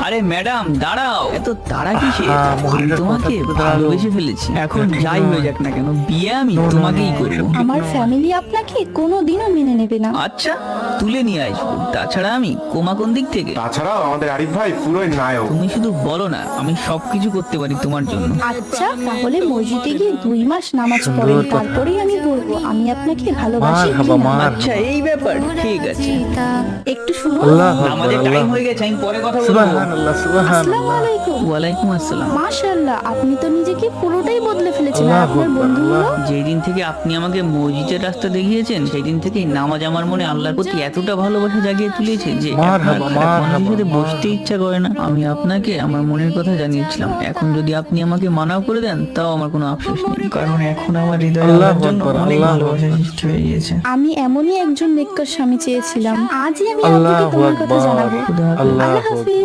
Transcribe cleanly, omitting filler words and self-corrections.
আরে ম্যাডাম দাঁড়াও, এত তাড়া কিসের? আমি তোমাকে ভালোবেসে ফেলেছি। এখন যাই হয়ে যাক না কেন, বিয়ে আমি তোমাকেই করবো। আমার ফ্যামিলি আপনাকে কোনোদিনও মেনে নেবে না। আচ্ছা, তুলে নিয়ে আসবো। তাছাড়া আমি কোমা কোন দিক থেকে? তাছাড়াও আমাদের আরিফ ভাই পুরোই নায়ক। তুমি শুধু বলো না, আমি সবকিছু করতে পারি তোমার জন্য। আচ্ছা, তাহলে মসজিদে গিয়ে 2 মাস নামাজ পড়েন, তারপরেই আমি বলবো আমি আপনাকে ভালোবাসি কিনা। আচ্ছা এই ব্যাপার, ঠিক আছে। একটু শুনুন। আমাদের টাইম হয়ে গেছে, আমি পরে কথা বলবো। সুবহানাল্লাহ, সুবহানাল্লাহ। আসসালামু আলাইকুম। ওয়ালাইকুম আসসালাম। মাশাআল্লাহ, আপনি তো নিজেকে পুরোটাই বদলে ফেলেছেন। আর আল্লাহু আপনার আকবার, বন্ধুগুলো? যেই দিন থেকে আপনি আমাকে মসজিদের রাস্তা দেখিয়েছেন, সেই দিন থেকে নামাজ আমার মনে আল্লাহর প্রতি এতটা ভালোবাসা জাগিয়ে তুলেছে যে এখন আর মারহাবা, খারাপ মানুষের সাথে মারহাবা। বসতে ইচ্ছা করে না। আমি আপনাকে আমার মনের কথা জানিয়েছিলাম, এখন যদি আপনি আমাকে মানাও করে দেন তাও আমার কোনো আফসোস নেই, কারণ এখন আমার হৃদয়ে আল্লাহু আল্লাহর জন্য আকবার, অনেক আল্লাহু ভালোবাসা আকবার। সৃষ্টি হয়ে গিয়েছে। আমি এমনই একজন নেককার স্বামী চেয়েছিলাম। আজই আমি আল্লাহু আপনাকে তোমার কথা আকবার, জানাবো। খুদা হাফেজ। আল্লাহু আল্লাহ আকবার। হাফেজ।